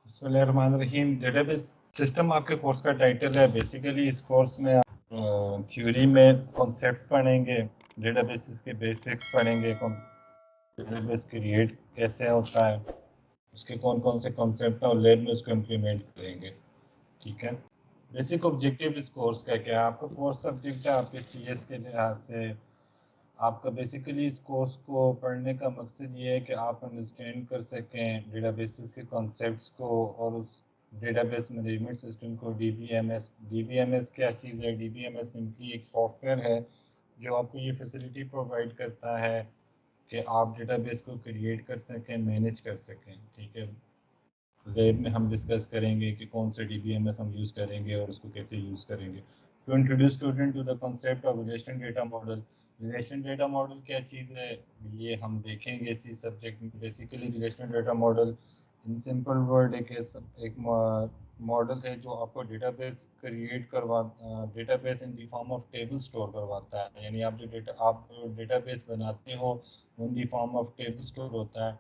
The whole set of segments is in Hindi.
बिस्मिल्लाहिर्रहमानिर्रहीम। डेटाबेस सिस्टम आपके कोर्स का टाइटल है। बेसिकली इस कोर्स में आप थ्योरी में कॉन्सेप्ट पढ़ेंगे, डेटाबेसेस के बेसिक्स पढ़ेंगे, डेटाबेस क्रिएट कैसे होता है, उसके कौन कौन से कॉन्सेप्ट हैं और लैब में उसको इम्प्लीमेंट करेंगे। ठीक है। बेसिक ऑब्जेक्टिव इस कोर्स का क्या है? आपका कोर्स सब्जेक्ट है आपके सीएस के लिहाज से। आपका बेसिकली इस कोर्स को पढ़ने का मकसद ये है कि आप अंडरस्टैंड कर सकें डेटाबेसेस के कॉन्सेप्ट्स को और उस डेटाबेस मैनेजमेंट सिस्टम को। डीबीएमएस डीबीएमएस क्या चीज़ है? डीबीएमएस सिंपली एक सॉफ्टवेयर है जो आपको ये फैसिलिटी प्रोवाइड करता है कि आप डेटाबेस को क्रिएट कर सकें, मैनेज कर सकें। ठीक है। लैब में हम डिस्कस करेंगे कि कौन से डीबीएमएस हम यूज़ करेंगे और उसको कैसे यूज़ करेंगे। To introduce student to the concept of relational data model. Relational data model क्या चीज़ है ये हम देखेंगे इसी सब्जेक्ट में। Basically relational data model in simple word एक मॉडल है जो आपको डेटाबेस क्रिएट करवा database in the form of table store करवाता है। यानी आप जो डेटाबेस बनाते हो in the form of table store होता है।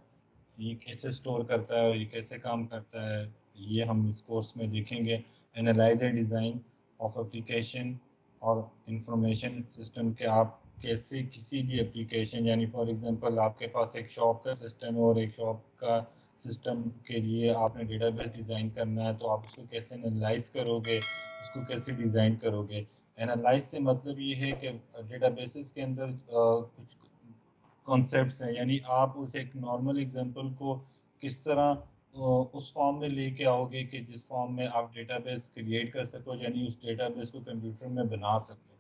ये कैसे स्टोर करता है और ये कैसे काम करता है ये हम इस कोर्स में देखेंगे। Analyse and design of application और इंफॉर्मेशन सिस्टम के आप कैसे किसी भी एप्लीकेशन, यानी फॉर एग्जांपल आपके पास एक शॉप का सिस्टम है और एक शॉप का सिस्टम के लिए आपने डेटाबेस डिज़ाइन करना है, तो आप उसको कैसे एनालाइज करोगे, उसको कैसे डिज़ाइन करोगे। एनालाइज से मतलब ये है कि डेटाबेसेस के अंदर कुछ कॉन्सेप्ट्स हैं, यानी आप उस एक नॉर्मल एग्जांपल को किस तरह उस फॉर्म में लेके आओगे कि जिस फॉर्म में आप डेटाबेस क्रिएट कर सको, यानी उस डेटाबेस को कंप्यूटर में बना सको।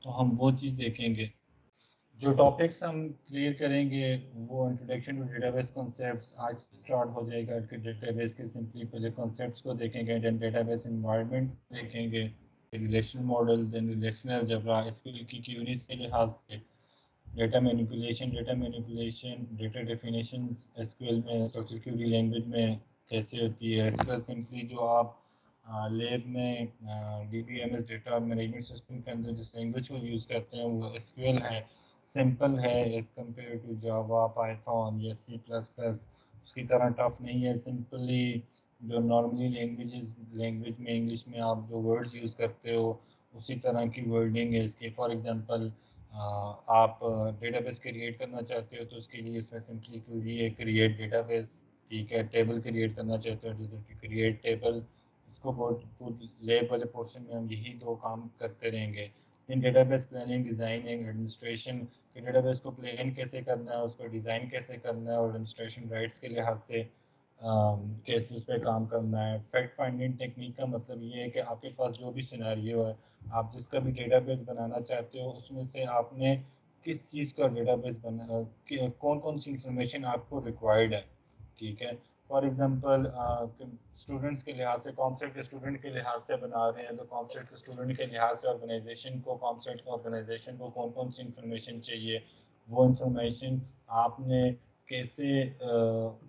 तो हम वो चीज़ देखेंगे। जो टॉपिक्स हम क्लियर करेंगे वो इंट्रोडक्शन टू डेटाबेस कॉन्सेप्ट्स आज स्टार्ट हो जाएगा कि डेटाबेस के सिंपली पहले कॉन्सेप्ट्स को देखेंगे, देन डेटाबेस एनवायरनमेंट देखेंगे, relational model, then relational algebra, SQL की क्यूरीज के लिहाज से, data manipulation, data definitions SQL में, स्ट्रक्चर क्वेरी लैंग्वेज में कैसे होती है। एसक्यूएल सिंपली जो आप लैब में डीबीएमएस डेटा मैनेजमेंट सिस्टम के अंदर जिस लैंग्वेज को यूज़ करते हैं वो एसक्यूएल है। सिंपल है as compare to Java, Python या सी प्लस प्लस। उसकी तरह टफ नहीं है। सिंपली जो नॉर्मली लैंग्वेज में इंग्लिश में आप जो वर्ड्स यूज़ करते हो उसी तरह की वर्डिंग है इसकी। फॉर एग्जांपल आप डेटाबेस क्रिएट करना चाहते हो तो उसके लिए इसमें सिंपली क्वेरी है क्रिएट डेटाबेस। ठीक है। टेबल क्रिएट करना चाहते हो तो क्रिएट टेबल। इसको बहुत लैब वाले पोर्शन में हम यही दो काम करते रहेंगे। इन डेटाबेस प्लानिंग, डिज़ाइनिंग, एडमिनिस्ट्रेशन के डेटाबेस को प्लान कैसे करना है, उसको डिज़ाइन कैसे करना है और एडमिनिस्ट्रेशन राइट्स के लिहाज से कैसे उस पर काम करना है। फैक्ट फाइंडिंग टेक्निक का मतलब ये है कि आपके पास जो भी सिनेरियो है, आप जिसका भी डेटाबेस बनाना चाहते हो उसमें से आपने किस चीज़ का डेटाबेस बना, कौन कौन सी इंफॉर्मेशन आपको रिक्वायर्ड है। ठीक है। फॉर एग्जांपल स्टूडेंट्स के लिहाज से, कॉन्सेप्ट के स्टूडेंट के लिहाज से बना रहे हैं तो कॉन्सेप्ट के स्टूडेंट के लिहाज से ऑर्गेनाइजेशन को, कॉन्सेप्ट के ऑर्गेनाइजेशन को कौन कौन सी इंफॉर्मेशन चाहिए, वो इंफॉर्मेशन आपने कैसे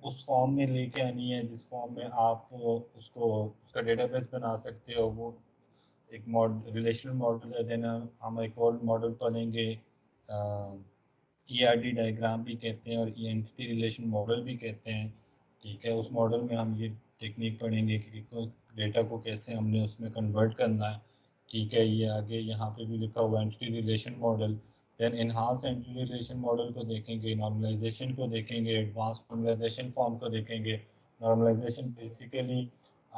उस फॉर्म में लेके आनी है जिस फॉर्म में आप उसको उसका डेटाबेस बना सकते हो। वो एक रिलेशनल मॉडल है। देन हम एक और मॉडल पढ़ेंगे, ईआरडी डायग्राम भी कहते हैं और एंटिटी रिलेशन मॉडल भी कहते हैं। ठीक है। उस मॉडल में हम ये टेक्निक पढ़ेंगे कि डेटा को कैसे हमने उसमें कन्वर्ट करना है। ठीक है। ये आगे यहाँ पे भी लिखा हुआ entity relation model. Then enhance entity relation model को देखेंगे, नॉर्मलाइजेशन को देखेंगे, एडवांस नॉर्मलाइजेशन फॉर्म को देखेंगे। नॉर्मलाइजेशन बेसिकली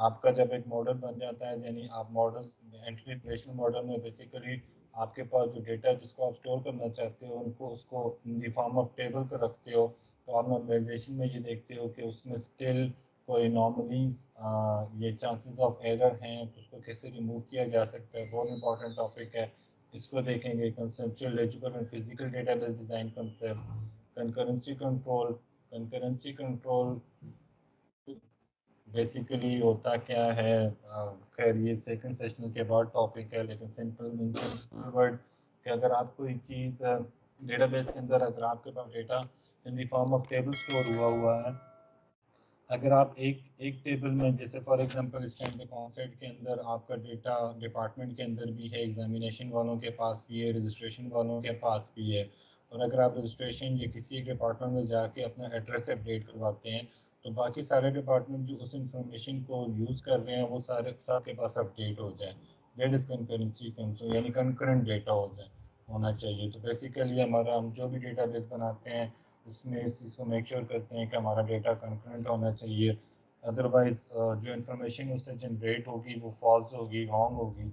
आपका जब एक मॉडल बन जाता है, यानी आप मॉडल एंटिटी रिलेशन मॉडल में बेसिकली आपके पास जो डेटा जिसको आप स्टोर करना चाहते हो उनको उसको इन द फॉर्म ऑफ टेबल पर रखते हो, तो आप नॉर्मलाइजेशन में ये देखते हो कि उसमें स्टिल कोई नॉर्मलीज ये चांसेस ऑफ एरर हैं तो उसको कैसे रिमूव किया जा सकता है। बहुत इंपॉर्टेंट टॉपिक है। इसको देखेंगे। Conceptual, logical and physical database design concept, concurrency control. Concurrency control basically होता क्या है, खैर ये सेकंड सेशन के बाद टॉपिक है, लेकिन सिंपल वर्ड कि अगर आप कोई चीज़ डेटाबेस के अंदर, अगर आपके पास data in the form of table store हुआ हुआ है, अगर आप एक एक टेबल में, जैसे फॉर एग्जांपल इस टाइम पे कॉन्सेप्ट के अंदर आपका डेटा डिपार्टमेंट के अंदर भी है, एग्जामिनेशन वालों के पास भी है, रजिस्ट्रेशन वालों के पास भी है। और अगर आप रजिस्ट्रेशन या किसी एक डिपार्टमेंट में जाके अपना एड्रेस अपडेट करवाते हैं तो बाकी सारे डिपार्टमेंट जो उस इंफॉर्मेशन को यूज़ कर रहे हैं वो सारे सबके पास अपडेट हो जाए। दैट इज़ कंकरेंसी कंसोल, यानी कंकरेंट डेटा हो जाए, होना चाहिए। तो बेसिकली हमारा हम जो भी डेटाबेस बनाते हैं उसमें इस चीज़ को मेक श्योर करते हैं कि हमारा डेटा कंकरेंट होना चाहिए। अदरवाइज जो इंफॉर्मेशन उससे जनरेट होगी वो फॉल्स होगी, रॉन्ग होगी।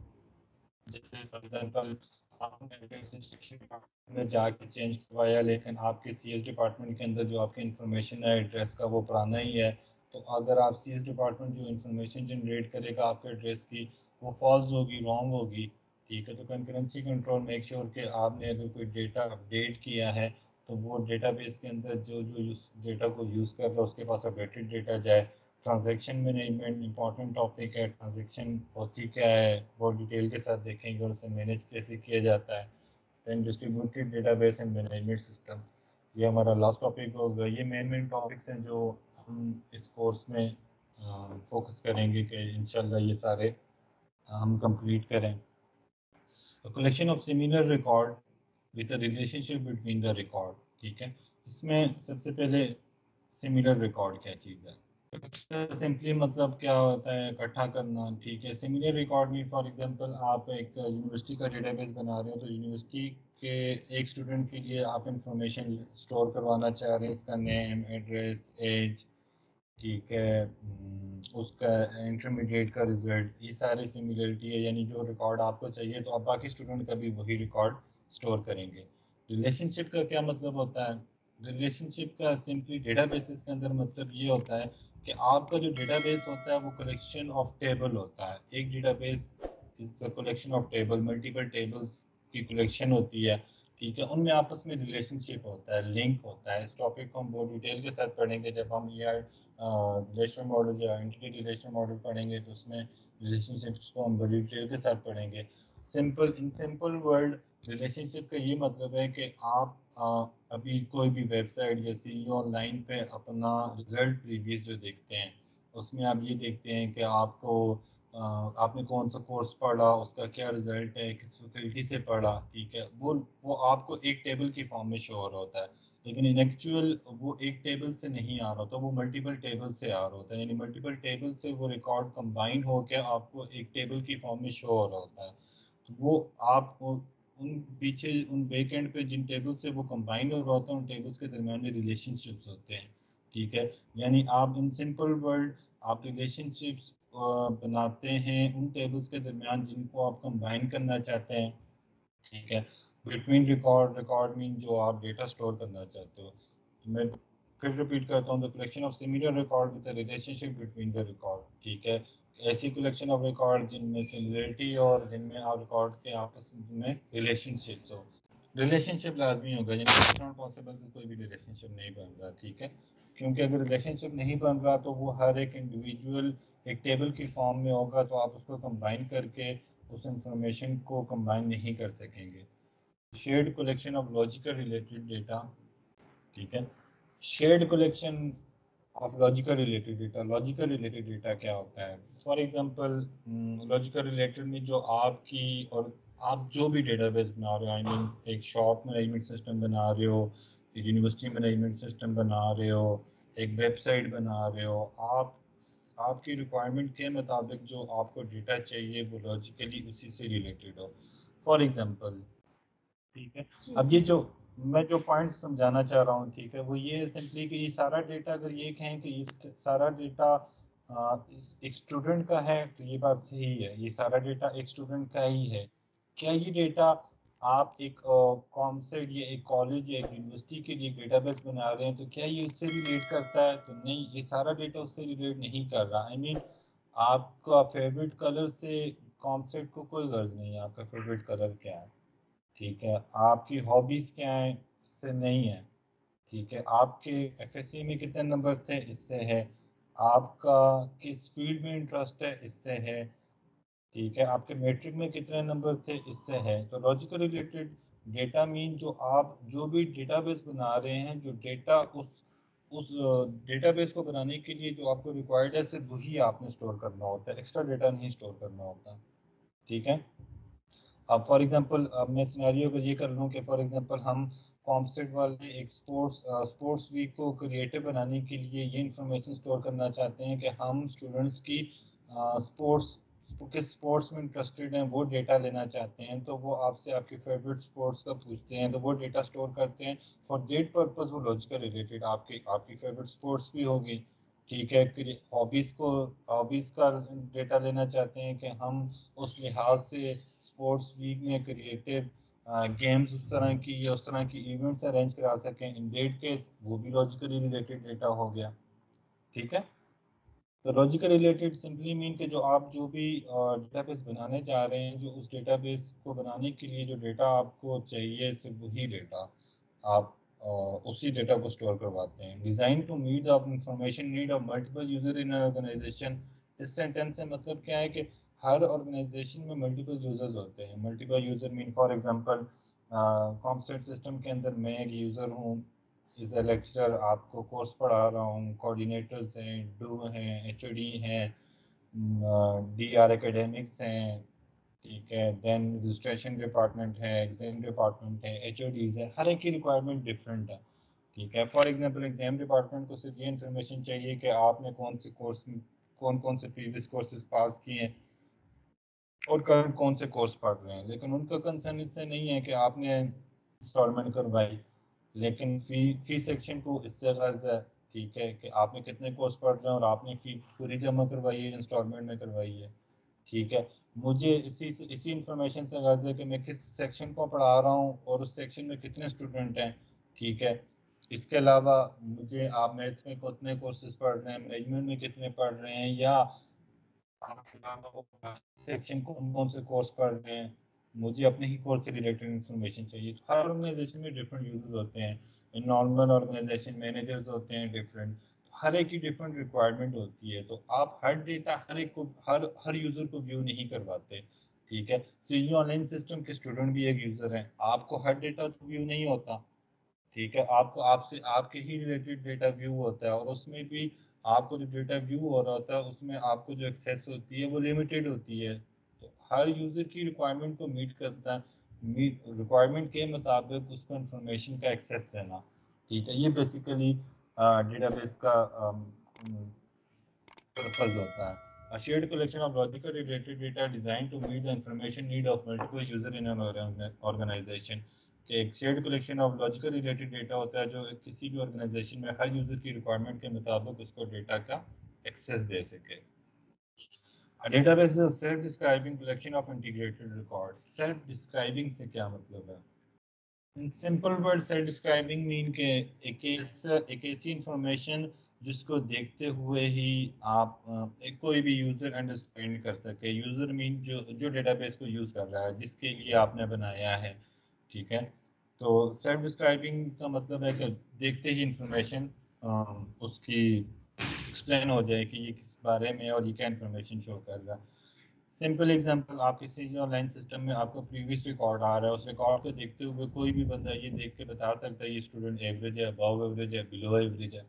जैसे फॉर एग्जांपल आपने एड्रेस डिपार्टमेंट में जाके चेंज करवाया, लेकिन आपके सीएस डिपार्टमेंट के अंदर जो आपकी इंफॉर्मेशन है एड्रेस का वो पुराना ही है, तो अगर आप सीएस डिपार्टमेंट जो इंफॉर्मेशन जनरेट करेगा आपके एड्रेस की वो फॉल्स होगी, रॉन्ग होगी। ठीक है, तो कंकरेंसी कंट्रोल मेक श्योर कि आपने अगर कोई डेटा अपडेट किया है तो वो डेटाबेस के अंदर जो जो डेटा को यूज़ कर रहा है उसके पास अपडेटेड डेटा जाए। ट्रांजैक्शन मैनेजमेंट इंपॉर्टेंट टॉपिक है। ट्रांजैक्शन होती क्या है वो डिटेल के साथ देखेंगे और उसे मैनेज कैसे किया जाता है। Then distributed database and management system, ये हमारा लास्ट टॉपिक होगा। ये मेन टॉपिक्स हैं जो हम इस कोर्स में फोकस करेंगे कि इंशाल्लाह ये सारे हम कंप्लीट करें। Collection of similar record with the relationship between the record. ठीक है, इसमें सबसे पहले सिमिलर रिकॉर्ड क्या चीज़ है? सिंपली मतलब क्या होता है, इकट्ठा करना। ठीक है, सिमिलर रिकॉर्ड में फॉर एग्जांपल आप एक यूनिवर्सिटी का डेटाबेस बना रहे हो, तो यूनिवर्सिटी के एक स्टूडेंट के लिए आप इंफॉर्मेशन स्टोर करवाना चाह रहे हैं, उसका नेम, एड्रेस, एज, ठीक है, उसका इंटरमीडिएट का रिजल्ट, ये सारे सिमिलरिटी है। यानी जो रिकॉर्ड आपको चाहिए तो आप बाकी स्टूडेंट का भी वही रिकॉर्ड स्टोर करेंगे। रिलेशनशिप का क्या मतलब होता है? रिलेशनशिप का सिंपली डेटाबेसेस के अंदर मतलब ये होता है कि आपका जो डेटाबेस होता है वो कलेक्शन ऑफ टेबल होता है। एक database is a collection of table, multiple tables की कलेक्शन होती है। ठीक है, उनमें आपस में रिलेशनशिप होता है, लिंक होता है। इस टॉपिक को हम बहुत डिटेल के साथ पढ़ेंगे जब हम ये रिलेशनल मॉडल या एंटिटी रिलेशनल मॉडल पढ़ेंगे, तो उसमें रिलेशनशिप्स को हम बड़ी डिटेल के साथ पढ़ेंगे। Simple in simple word relationship का ये मतलब है कि आप अभी कोई भी वेबसाइट या सीईओ ऑनलाइन पे अपना रिजल्ट प्रीवियस जो देखते हैं उसमें आप ये देखते हैं कि आपको आपने कौन सा कोर्स पढ़ा, उसका क्या रिजल्ट है, किस फैकल्टी से पढ़ा। ठीक है, वो आपको एक टेबल की फॉर्म में शो हो रहा होता है, लेकिन इन एक्चुअल वो एक टेबल से नहीं आ रहा होता, वो मल्टीपल टेबल से आ रहा होता है। यानी मल्टीपल टेबल से वो रिकॉर्ड कंबाइन होकर आपको एक टेबल की फॉर्म में शो हो रहा होता है। तो वो आप उन पीछे उन बैक एंड पे जिन टेबल से वो कंबाइन हो रहा होता है उन टेबल्स के दरमियान में रिलेशनशिप्स होते हैं। ठीक है, यानी आप इन सिंपल वर्ड आप रिलेशनशिप्स बनाते हैं उन टेबल्स के दरमियान जिनको आप कंबाइन करना चाहते हैं। ठीक है, बिटवीन रिकॉर्ड, रिकॉर्ड मीन जो आप डेटा स्टोर करना चाहते हो। तो मैं फिर रिपीट करता हूँ, the collection of similar record with the relationship between the record. ठीक है, ऐसी कलेक्शन ऑफ रिकॉर्ड जिनमें सिमिलरिटी और जिनमें आप रिकॉर्ड के आपस में रिलेशनशिप्स हो। रिलेशनशिप लाजमी होगा, यानी इट्स नॉट पॉसिबल कि कोई भी रिलेशनशिप नहीं बन रहा। ठीक है, क्योंकि अगर रिलेशनशिप नहीं बन रहा तो वो हर एक इंडिविजुअल एक टेबल की फॉर्म में होगा, तो आप उसको कंबाइन करके उस इंफॉर्मेशन को कंबाइन नहीं कर सकेंगे। Shared collection of logical related data. ठीक है, shared collection of logical related data. Logical related data क्या होता है? फॉर एग्जांपल लॉजिकल रिलेटेड में जो आपकी और आप जो भी डेटाबेस बना रहे हो, आई मीन एक शॉप मैनेजमेंट सिस्टम बना रहे हो, एक यूनिवर्सिटी मैनेजमेंट सिस्टम बना रहे हो, एक वेबसाइट बना रहे हो, आप आपकी रिक्वायरमेंट के मुताबिक जो आपको डेटा चाहिए वो लॉजिकली उसी से रिलेटेड हो। फॉर एग्जांपल, ठीक है, अब ये जो मैं जो पॉइंट समझाना चाह रहा हूँ, ठीक है, वो ये सिंपली कि ये सारा डेटा, अगर ये कहें कि ये सारा डेटा एक स्टूडेंट का है तो ये बात सही है, ये सारा डेटा एक स्टूडेंट का ही है। क्या ये डेटा आप एक कॉमसेट या एक कॉलेज या एक यूनिवर्सिटी के लिए डेटाबेस बना रहे हैं तो क्या ये उससे रिलेट करता है? तो नहीं, ये सारा डेटा उससे रिलेट नहीं कर रहा। आई मीन आपका फेवरेट कलर से कॉमसेट को कोई गर्ज नहीं है आपका फेवरेट कलर क्या है। ठीक है, आपकी हॉबीज क्या है? इससे नहीं है। ठीक है, आपके एफएससी में कितने नंबर थे? इससे है। आपका किस फील्ड में इंटरेस्ट है? इससे है। ठीक है, आपके मैट्रिक में कितने नंबर थे? इससे है। तो लॉजिकल रिलेटेड डेटा मीन जो आप जो भी डेटाबेस बना रहे हैं, जो डेटा उस डेटाबेस को बनाने के लिए जो आपको रिक्वायर्ड है सिर्फ वही आपने स्टोर करना होता है, एक्स्ट्रा डेटा नहीं स्टोर करना होता। ठीक है, अब फॉर एग्जांपल अब मैं सिनेरियो को ये कर लूँ कि फॉर एग्जांपल हम कॉम्पसेट वाले एक स्पोर्ट्स वीक को क्रिएटिव बनाने के लिए ये इंफॉर्मेशन स्टोर करना चाहते हैं कि हम स्टूडेंट्स की स्पोर्ट्स किस स्पोर्ट्स में इंटरेस्टेड हैं वो डेटा लेना चाहते हैं, तो वो आपसे आपके फेवरेट स्पोर्ट्स का पूछते हैं, तो वो डेटा स्टोर करते हैं। फॉर दैट पर्पस वो लॉजिकल रिलेटेड आपकी फेवरेट स्पोर्ट्स भी होगी, ठीक है। हॉबीज़ का डेटा लेना चाहते हैं कि हम उस लिहाज से स्पोर्ट्स वीक में क्रिएटिव गेम्स उस तरह की या उस तरह की इवेंट्स अरेंज करा सकें, इन दैट केस वो भी लॉजिकली रिलेटेड डेटा हो गया, ठीक है। तो लॉजिकल रिलेटेड सिंपली मीन कि जो भी डेटाबेस बनाने जा रहे हैं, जो उस डेटाबेस को बनाने के लिए जो डेटा आपको चाहिए सिर्फ वही डेटा आप उसी डेटा को स्टोर करवाते हैं। Design to meet the information need of multiple user in organization. इस सेंटेंस से मतलब क्या है कि हर ऑर्गेनाइजेशन में मल्टीपल यूजर्स होते हैं। Multiple user mean for example कॉम्पसेट सिस्टम के अंदर मैं एक यूज़र हूँ, इज ए लेक्चरर, आपको कोर्स पढ़ा रहा हूँ, कोऑर्डिनेटर्स हैं, डू हैं, एचओडी हैं, डीआर एकेडमिक्स हैं, ठीक है, देन रजिस्ट्रेशन डिपार्टमेंट है, एग्जाम डिपार्टमेंट है, एचओडीज है, हर एक की रिक्वायरमेंट डिफरेंट है, ठीक है। फॉर एग्जांपल एग्जाम डिपार्टमेंट को सिर्फ ये इन्फॉर्मेशन चाहिए कि आपने कौन कौन से प्रीवियस कोर्सेज पास किए हैं और करंट कौन से कोर्स पढ़ रहे हैं, लेकिन उनका कंसर्न इससे नहीं है कि आपने इंस्टॉलमेंट करवाई, लेकिन फी सेक्शन को इससे गर्ज है, ठीक है, कि आपने कितने कोर्स पढ़ रहे हैं और आपने फी पूरी जमा करवाई है, इंस्टॉलमेंट में करवाई है, ठीक है। मुझे इसी इंफॉर्मेशन से गर्ज है कि मैं किस सेक्शन को पढ़ा रहा हूँ और उस सेक्शन में कितने स्टूडेंट हैं, ठीक है। इसके अलावा मुझे आप मैथ्स में कितने कोर्सेज पढ़ रहे हैं, मैनेजमेंट में कितने पढ़ रहे हैं, या सेक्शन कौन कौन से कोर्स पढ़ रहे हैं, मुझे अपने ही कोर्स से रिलेटेड इन्फॉर्मेशन चाहिए। हर ऑर्गेनाइजेशन में डिफरेंट यूजर्स होते हैं, नॉर्मल ऑर्गेनाइजेशन मैनेजर्स होते हैं डिफरेंट, हर एक की डिफरेंट रिक्वायरमेंट होती है, तो आप हर डेटा हर एक को हर यूजर को व्यू नहीं करवाते, ठीक है। सीजी ऑनलाइन सिस्टम के स्टूडेंट भी एक यूजर हैं, आपको हर डेटा तो व्यू नहीं होता, ठीक है, आपको आपसे आपके ही रिलेटेड डेटा व्यू होता है, और उसमें भी आपको जो डेटा व्यू हो रहा होता है उसमें आपको जो एक्सेस होती है वो लिमिटेड होती है। तो हर यूज़र की रिक्वायरमेंट को मीट करता है, मीट रिक्वायरमेंट के मुताबिक उसको इंफॉर्मेशन का एक्सेस देना, ठीक है। ये बेसिकली डेटाबेस का पर्पज होता है। A shared collection of logical related data designed to meet the information need of multiple user in an organization। कि एक shared collection of logical related data होता है जो किसी भी ऑर्गेनाइजेशन में हर यूजर की रिक्वायरमेंट के मुताबिक उसको डेटा का एक्सेस दे सके। A database is a self-describing collection of integrated records। Self describing से क्या मतलब है? इन simple word self describing mean के एक ऐसी इंफॉर्मेशन जिसको देखते हुए ही आप कोई भी यूजर अंडरस्टैंड कर सके। यूजर मीन जो डेटाबेस को यूज कर रहा है, जिसके लिए आपने बनाया है, ठीक है। तो सेल्फ डिस्क्राइबिंग का मतलब है कि देखते ही इंफॉर्मेशन उसकी एक्सप्लेन हो जाए कि ये किस बारे में और ये क्या इंफॉर्मेशन शो कर रहा है। सिंपल एग्जांपल, आप किसी ऑनलाइन सिस्टम में आपको प्रीवियस रिकॉर्ड आ रहा है, उस रिकॉर्ड को देखते हुए कोई भी बंदा ये देख के बता सकता है ये स्टूडेंट एवरेज है, अबव एवरेज है, बिलो एवरेज है,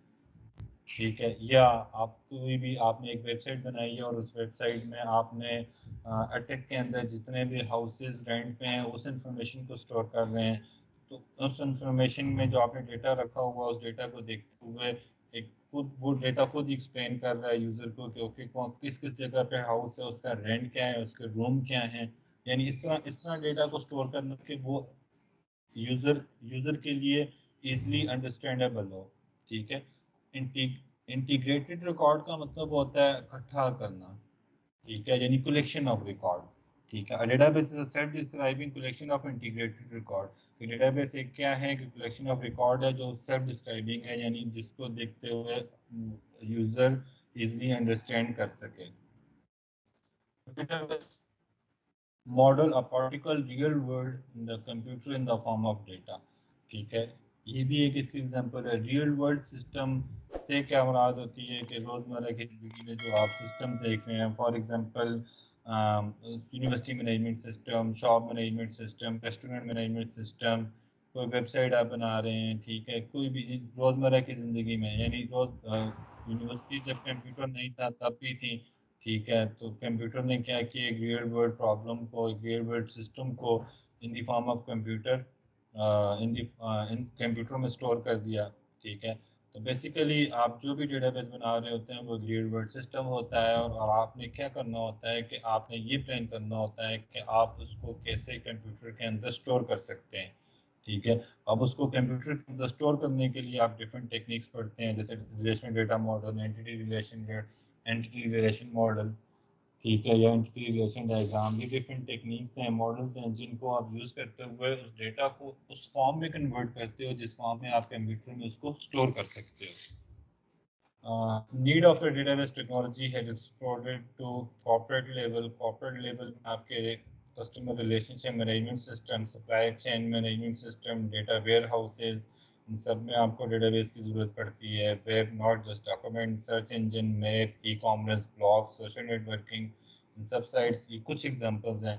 ठीक है। या आप कोई भी आपने एक वेबसाइट बनाई है और उस वेबसाइट में आपने अटैक के अंदर जितने भी हाउसेज रेंट पे हैं उस इंफॉर्मेशन को स्टोर कर रहे हैं, तो उस इंफॉर्मेशन में जो आपने डेटा रखा हुआ उस डेटा को देखते हुए एक खुद वो डेटा खुद एक्सप्लेन कर रहा है यूज़र को कि ओके किस किस जगह पे हाउस है, उसका रेंट क्या है, उसके रूम क्या है। यानी इस तरह डेटा को स्टोर करना कि वो यूज़र के लिए इजीली अंडरस्टैंडेबल हो, ठीक है। इंटीग्रेटेड रिकॉर्ड का मतलब होता है इकट्ठा करना, ठीक है, यानी कलेक्शन ऑफ रिकॉर्ड, ठीक है। Database is a self describing collection of integrated record. Database एक क्या है कि कलेक्शन ऑफ रिकॉर्ड है जो सेल्फ डिस्क्राइबिंग है, यानी जिसको देखते हुए यूजर इजीली अंडरस्टैंड कर सके। Database model a particle real world in the computer in the form of data, ठीक है। ये भी एक इसकी एग्जांपल है। रियल वर्ल्ड सिस्टम से क्या मुराद होती है कि रोज़मर्रा की ज़िंदगी में जो आप सिस्टम देख रहे हैं, for example university management system, shop management system, restaurant management system, कोई वेबसाइट आप बना रहे हैं, ठीक है, कोई भी रोज़मर्रा की ज़िंदगी में, यानी रोज़ यूनिवर्सिटी जब कंप्यूटर नहीं था तब भी थी, ठीक है, तो कंप्यूटर ने क्या किया, एक रियल वर्ल्ड प्रॉब्लम को, एक रियल वर्ल्ड सिस्टम को इन the form of computer in computer में स्टोर कर दिया। ठीक है, तो बेसिकली आप जो भी डेटाबेस बना रहे होते हैं वो रियल वर्ल्ड सिस्टम होता है, और आपने क्या करना होता है कि आपने ये प्लान करना होता है कि आप उसको कैसे कंप्यूटर के अंदर स्टोर कर सकते हैं। ठीक है, अब उसको कंप्यूटर के अंदर स्टोर करने के लिए आप डिफरेंट टेक्निक्स पढ़ते हैं, जैसे relational data model, entity relation model. ठीक है, या एंटिटी रिलेशन डायग्राम, ये डिफरेंट टेक्निक्स हैं, मॉडल्स हैं, जिनको आप यूज़ करते हुए उस डेटा को उस फॉर्म में कन्वर्ट करते हो जिस फॉर्म में आप कंप्यूटर में उसको स्टोर कर सकते हो। Need of the database technology has exploded to corporate level में आपके customer relationship management system, supply chain management system, data warehouses, इन सब में आपको डेटाबेस की ज़रूरत पड़ती है। Web, not just document, search engine, map, e commerce, blog, social networking, इन सब साइट्स की कुछ एग्जांपल्स हैं।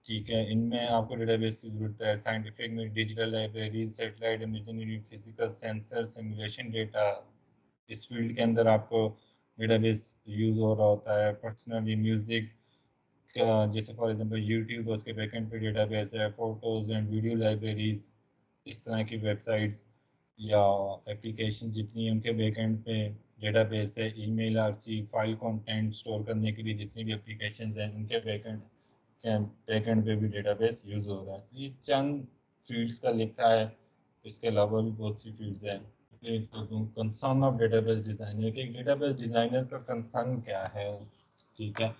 ठीक है, इनमें आपको डेटाबेस की ज़रूरत है। साइंटिफिक में digital library, satellite imaging, physical sensor, simulation data, इस फील्ड के अंदर आपको डेटाबेस यूज़ हो रहा होता है। पर्सनली म्यूज़िक का, जैसे फॉर एग्जांपल यूट्यूब, उसके बैकएंड पे डेटाबेस है। फोटोज़ एंड वीडियो लाइब्रेरीज, इस तरह की वेबसाइट्स या एप्लीकेशन जितनी हैं उनके बैकएंड पे डेटाबेस है। ईमेल आर्ची, फाइल कंटेंट स्टोर करने के लिए जितनी भी एप्लीकेशंस हैं उनके बैकएंड पे भी डेटाबेस यूज़ हो रहा है। तो ये चंद फील्ड्स का लिखा है, इसके अलावा भी बहुत सी फील्ड्स हैं। कंसर्न ऑफ डेटाबेस डिजाइनर, कि एक डेटाबेस डिजाइनर का कंसर्न क्या है। ठीक है,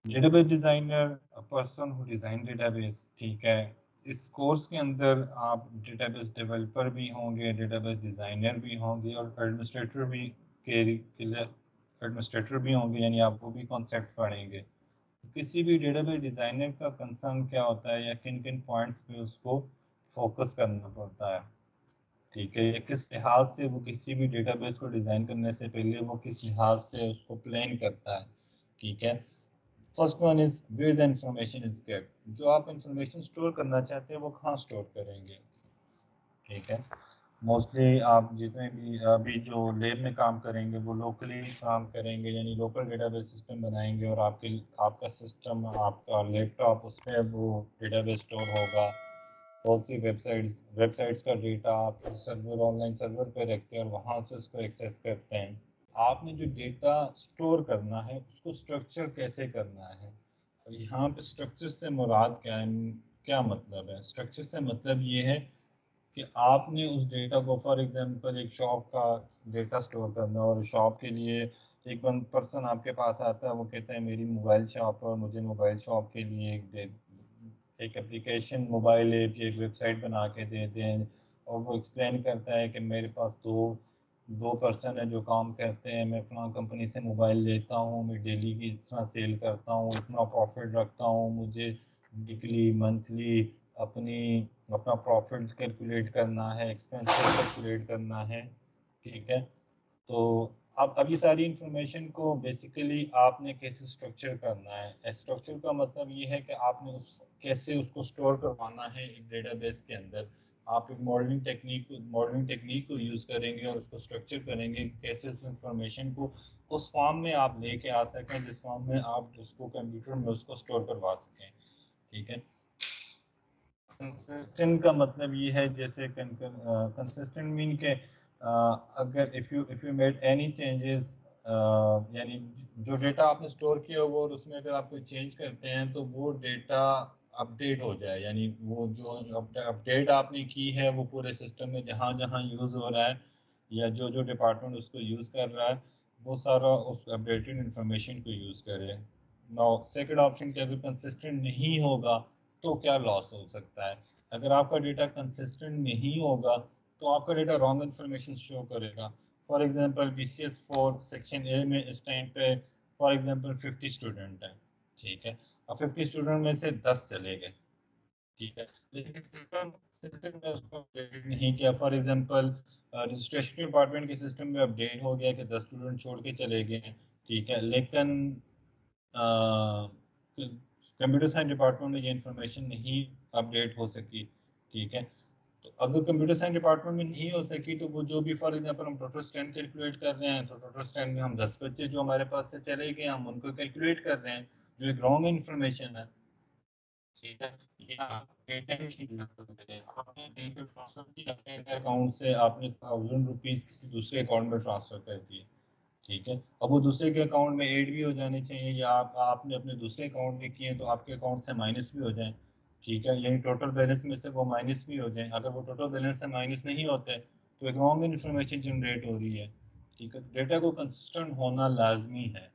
database designer, a person who design database. ठीक है, इस कोर्स के अंदर आप डेटाबेस डेवलपर भी होंगे, डेटाबेस डिजाइनर भी होंगे, और एडमिनिस्ट्रेटर भी होंगे, यानी आप वो भी कॉन्सेप्ट पढ़ेंगे। किसी भी डेटाबेस डिजाइनर का कंसर्न क्या होता है, या किन किन पॉइंट्स पे उसको फोकस करना पड़ता है। ठीक है, या किस लिहाज से वो किसी भी डेटाबेस को डिज़ाइन करने से पहले वो किस लिहाज से उसको प्लान करता है। ठीक है, first one is where the information is kept, जो आप इंफॉर्मेशन स्टोर करना चाहते हैं वो कहाँ स्टोर करेंगे। ठीक है, मोस्टली आप जितने भी अभी जो लैब में काम करेंगे वो लोकली काम करेंगे, यानी लोकल डेटाबेस सिस्टम बनाएंगे, और आपका सिस्टम, आपका लैपटॉप, उसमें वो डेटाबेस स्टोर होगा। बहुत सी वेबसाइट्स का डेटा आप सर्वर, ऑनलाइन सर्वर पे रखते हैं और वहाँ से उसको एक्सेस करते हैं। आपने जो डेटा स्टोर करना है उसको स्ट्रक्चर कैसे करना है। और यहाँ पे स्ट्रक्चर से मुराद क्या है, क्या मतलब है। स्ट्रक्चर से मतलब ये है कि आपने उस डेटा को, फॉर एग्जांपल एक शॉप का डेटा स्टोर करना, और शॉप के लिए एक पर्सन आपके पास आता है, वो कहता है मेरी मोबाइल शॉप है और मुझे मोबाइल शॉप के लिए एक एप्लीकेशन, मोबाइल ऐप या एक वेबसाइट बना के दे दें। और वो एक्सप्लेन करता है कि मेरे पास दो दो पर्सन है जो काम करते हैं, मैं फलां कंपनी से मोबाइल लेता हूँ, मैं डेली की इतना सेल करता हूँ, इतना प्रॉफिट रखता हूँ, मुझे वीकली मंथली अपनी अपना प्रॉफिट कैलकुलेट करना है, एक्सपेंसेस कैलकुलेट करना है। ठीक है, तो अब ये सारी इंफॉर्मेशन को बेसिकली आपने कैसे स्ट्रक्चर करना है। स्ट्रक्चर का मतलब ये है कि आपने कैसे उसको स्टोर करवाना है एक डेटाबेस के अंदर। आप एक मॉडलिंग टेक्निक को यूज़ करेंगे और उसको स्ट्रक्चर करेंगे, कैसे उस इंफॉर्मेशन को उस फॉर्म में आप लेके आ सकें जिस फॉर्म में आप उसको कंप्यूटर में उसको स्टोर करवा सकें। ठीक है, कंसिस्टेंट का मतलब ये है, जैसे कंसिस्टेंट मीन के अगर if you made any changes, यानी जो डेटा आपने स्टोर किया वो, और उसमें अगर आप कोई चेंज करते हैं तो वो डेटा अपडेट हो जाए, यानी वो जो अपडेट आपने की है वो पूरे सिस्टम में जहाँ जहाँ यूज़ हो रहा है, या जो जो डिपार्टमेंट उसको यूज़ कर रहा है, वो सारा उस अपडेटेड इंफॉर्मेशन को यूज़ करे। नाउ सेकंड ऑप्शन कि अगर कंसिस्टेंट नहीं होगा तो क्या लॉस हो सकता है। अगर आपका डेटा कंसिस्टेंट नहीं होगा तो आपका डेटा रॉन्ग इन्फॉर्मेशन शो करेगा। For example BCS 4 section A में इस टाइम पे फॉर एग्जांपल 50 स्टूडेंट हैं। ठीक है, अब 50 स्टूडेंट में से 10 चले गए। ठीक है, लेकिन सिस्टम सिस्टम ने उसको अपडेट नहीं किया। फॉर एग्जांपल रजिस्ट्रेशन डिपार्टमेंट के सिस्टम में अपडेट हो गया कि 10 स्टूडेंट छोड़ के चले गए हैं। ठीक है, लेकिन कंप्यूटर साइंस डिपार्टमेंट में ये इंफॉर्मेशन नहीं अपडेट हो सकी। ठीक है, तो अगर कंप्यूटर साइंस डिपार्टमेंट में नहीं हो सकी तो वो जो भी फॉर एग्जांपल हम टोटल स्ट्रेंथ कैलकुलेट कर रहे हैं, तो टोटल स्ट्रेंथ में हम 10 बच्चे जो हमारे पास से चले गए हम उनको कैलकुलेट कर रहे हैं, जो एक रॉन्ग इन्फॉर्मेशन है। ठीक है, या ATM की एग्जांपल दें, आपने कहीं पे ट्रांसफर किया अपने अकाउंट से, आपने 1000 रुपीज किसी दूसरे अकाउंट में ट्रांसफर कर दिए। ठीक है, अब वो दूसरे के अकाउंट में ऐड भी हो जाने चाहिए, या आपने अपने दूसरे अकाउंट में किए तो आपके अकाउंट से माइनस भी हो जाए। ठीक है, यानी टोटल बैलेंस में से वो माइनस भी हो जाए। अगर वो टोटल बैलेंस से माइनस नहीं होते तो एक रॉन्ग इन्फॉर्मेशन जनरेट हो रही है। ठीक है, डेटा को कंसिस्टेंट होना लाजमी है।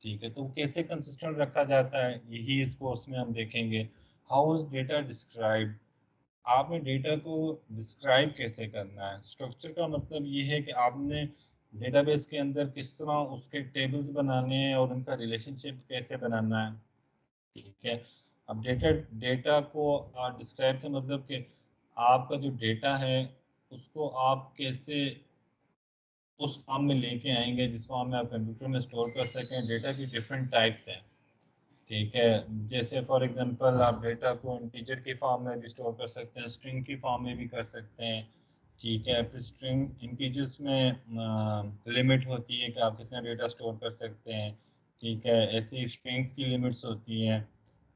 ठीक है, तो कैसे कंसिस्टेंट रखा जाता है यही इस कोर्स में हम देखेंगे। हाउ इज डेटा डिस्क्राइब्ड, आपने डेटा को डिस्क्राइब कैसे करना है। स्ट्रक्चर का मतलब ये है कि आपने डेटाबेस के अंदर किस तरह उसके टेबल्स बनाने हैं और उनका रिलेशनशिप कैसे बनाना है। ठीक है, अब डेटा डेटा को डिस्क्राइब से मतलब कि आपका जो डेटा है उसको आप कैसे उस फॉर्म में लेके आएंगे जिस फॉर्म में आप कंप्यूटर में स्टोर कर सकें। डेटा की डिफरेंट टाइप्स हैं। ठीक है, जैसे फॉर एग्जांपल आप डेटा को इंटीजर की फॉर्म में भी स्टोर कर सकते हैं, स्ट्रिंग की फॉर्म में भी कर सकते हैं। ठीक है, फिर स्ट्रिंग इंटीजर्स में लिमिट होती है कि आप कितना डेटा स्टोर कर सकते हैं। ठीक है, ऐसी स्ट्रिंग्स की लिमिट्स होती हैं।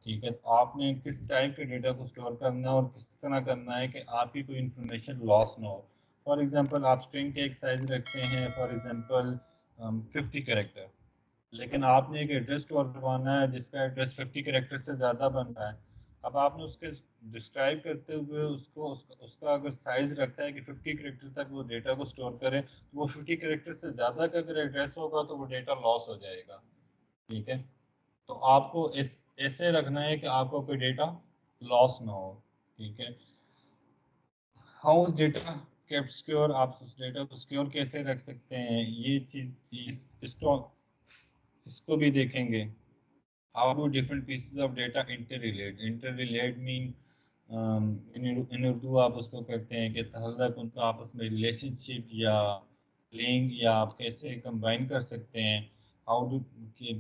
ठीक है, तो आपने किस टाइप के डेटा को स्टोर करना है और किस तरह करना है कि आपकी कोई इंफॉर्मेशन लॉस ना हो। फॉर एग्जांपल आप स्ट्रिंग के एक साइज रखते हैं फॉर एग्जांपल 50 कैरेक्टर, लेकिन आपने एक एड्रेस स्टोर करवाना है जिसका एड्रेस 50 कैरेक्टर से ज़्यादा बन रहा है। अब आपने उसके डिस्क्राइब करते हुए उसका अगर साइज रखा है कि 50 कैरेक्टर तक वो डेटा को स्टोर करे, तो वो 50 कैरेक्टर से ज़्यादा का अगर एड्रेस होगा तो वो डेटा लॉस हो जाएगा। ठीक है, तो आपको ऐसे रखना है कि आपको कोई डेटा लॉस ना हो। ठीक है, how is data kept secure, आप उस डेटा को सिक्योर कैसे रख सकते हैं ये चीज़ इसको भी देखेंगे। How do different pieces of data interrelate? Interrelate mean in Urdu आप उसको कहते हैं कि तहल्लुक उनका आपस में रिलेशनशिप या लिंक, या आप कैसे कंबाइन कर सकते हैं। हाउ डू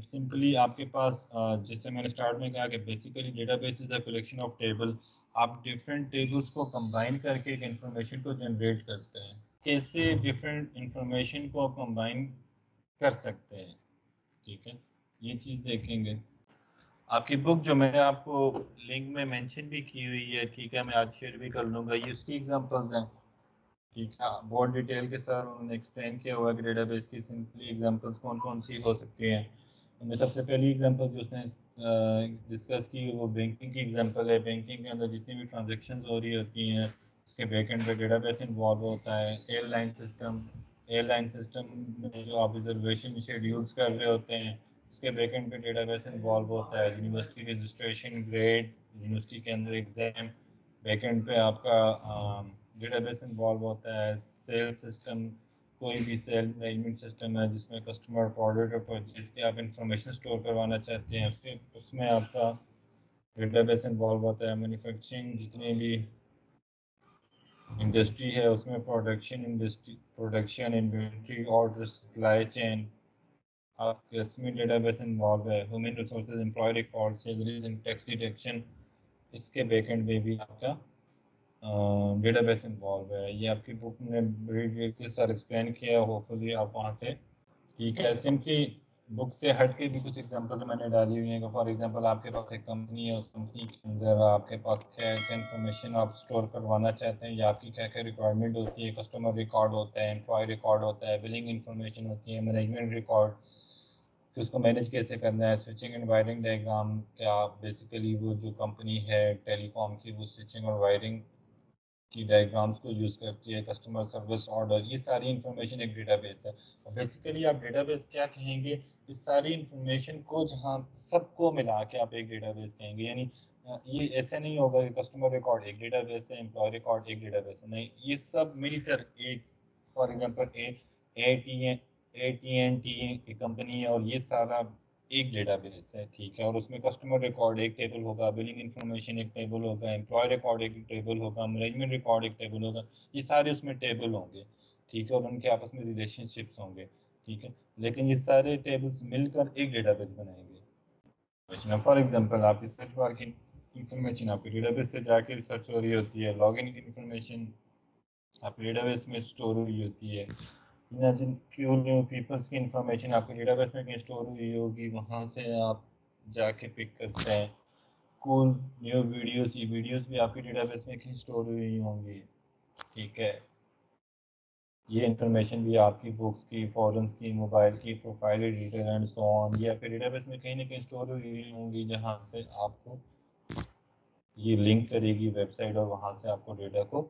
सिंपली आपके पास जैसे मैंने स्टार्ट में कहा कि basically database is a collection of table. आप डिफरेंट टेबल्स को कंबाइन करके एक इंफॉर्मेशन को जनरेट करते हैं। कैसे डिफरेंट इंफॉर्मेशन को कंबाइन कर सकते हैं। ठीक है, ये चीज़ देखेंगे। आपकी बुक जो मैंने आपको लिंक में मेंशन भी की हुई है, ठीक है, मैं आज शेयर भी कर लूँगा, ये उसकी एग्जांपल्स हैं। ठीक है, बहुत डिटेल के साथ उन्होंने एक्सप्लेन किया हुआ है कि डेटाबेस की सिंपली एग्जांपल्स कौन कौन सी हो सकती हैं। उनमें सबसे पहली एग्जांपल जो उसने डिस्कस की वो बैंकिंग की एग्जांपल है। बैंकिंग के अंदर जितनी भी ट्रांजेक्शन हो रही होती हैं उसके बैकएंड पे डेटाबेस इन्वॉल्व होता है। एयरलाइन सिस्टम में जो आप रिजर्वेशन शेड्यूल्स कर रहे होते हैं उसके बैकएंड पे डेटाबेस इन्वॉल्व होता है। यूनिवर्सिटी रजिस्ट्रेशन, ग्रेड, यूनिवर्सिटी के अंदर एग्जाम, बैकएंड पे आपका डेटाबेस इन्वॉल्व होता है। सेल सिस्टम, कोई भी सेल मैनेजमेंट सिस्टम है जिसमें कस्टमर प्रोडक्ट और परचेज की आप इंफॉर्मेशन स्टोर करवाना चाहते हैं उसमें आपका डेटाबेस इन्वॉल्व होता है। मैन्युफैक्चरिंग जितनी भी इंडस्ट्री है उसमें production, inventory, order, supply chain, आपके इसमें डेटाबेस इन्वॉल्व है। Human resources, employee record, salaries and tax detection, इसके बैकएंड में भी आपका डेटाबेस इन्वॉल्व है। ये आपकी बुक में बड़ी डिटेल के साथ एक्सप्लेन किया, होपफुली आप वहाँ से। ठीक है, सिंपली बुक से हट के भी कुछ एग्जांपल मैंने डाली हुई हैं। फॉर एग्जांपल आपके पास एक कंपनी है, उस कंपनी के अंदर आपके पास क्या क्या इन्फॉर्मेशन आप स्टोर करवाना चाहते हैं या आपकी क्या क्या रिक्वायरमेंट होती है। कस्टमर रिकॉर्ड होता है, एम्प्लॉय रिकॉर्ड होता है, बिलिंग इन्फॉर्मेशन होती है, मैनेजमेंट रिकॉर्ड कि उसको मैनेज कैसे करना है। स्विचिंग एंड वायरिंग डायग्राम, क्या बेसिकली वो जो कंपनी है टेलीकॉम की वो स्विचिंग और वायरिंग की डायग्राम्स को यूज़ करती है। कस्टमर सर्विस ऑर्डर, ये सारी इंफॉर्मेशन एक डेटाबेस है। और बेसिकली आप डेटाबेस क्या कहेंगे, इस सारी इंफॉर्मेशन को जहाँ सबको मिला के आप एक डेटाबेस कहेंगे। यानी ये ऐसे नहीं होगा कि कस्टमर रिकॉर्ड एक डेटाबेस है, एम्प्लॉय रिकॉर्ड एक डेटाबेस है, नहीं, ये सब मिलकर एक, for example A T N T की कंपनी है और ये सारा एक डेटाबेस है। ठीक है, और उसमें कस्टमर रिकॉर्ड एक टेबल होगा, बिलिंग इन्फॉर्मेशन एक टेबल होगा, एम्प्लॉय रिकॉर्ड एक टेबल होगा, मैनेजमेंट रिकॉर्ड एक टेबल होगा। ये सारे उसमें टेबल होंगे। ठीक है, और उनके आपस में रिलेशनशिप्स होंगे। ठीक है, लेकिन ये सारे टेबल्स मिलकर एक डेटाबेस बनाएंगे। फॉर एग्जांपल आपकी सर्च बार की इंफॉर्मेशन आपके डेटाबेस से जाके रिसर्च हो रही होती है, लॉगिन की इंफॉर्मेशन आपके डेटाबेस में स्टोर हुई होती है, या जिन क्यों न्यू पीपल्स की इंफॉर्मेशन आपके डेटाबेस में कहीं स्टोर हुई होगी, वहाँ से आप जाके पिक करते हैं। कूल न्यू वीडियोस, ये वीडियोस भी आपके डेटाबेस में कहीं स्टोर हुई होंगी, ठीक है। ये इंफॉर्मेशन भी आपकी बुक्स की, फॉरम्स की, मोबाइल की profile editor and so on, ये आपके डेटाबेस में कहीं ना कहीं स्टोर हुई होंगी, जहाँ से आपको ये लिंक करेगी वेबसाइट और वहाँ से आपको डेटा को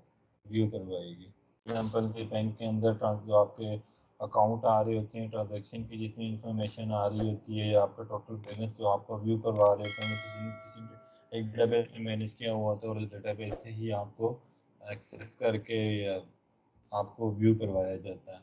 व्यू करवाएगी। एग्जाम्पल के बैंक के अंदर जो आपके अकाउंट आ रहे होते हैं, ट्रांजैक्शन की जितनी इंफॉर्मेशन आ रही होती है, या आपका टोटल बैलेंस जो आपको व्यू करवा रहे होते हैं, किसी न किसी एक डेटाबेस में मैनेज किया हुआ होता है, और उस डेटाबेस से ही आपको एक्सेस करके आपको व्यू करवाया जाता है।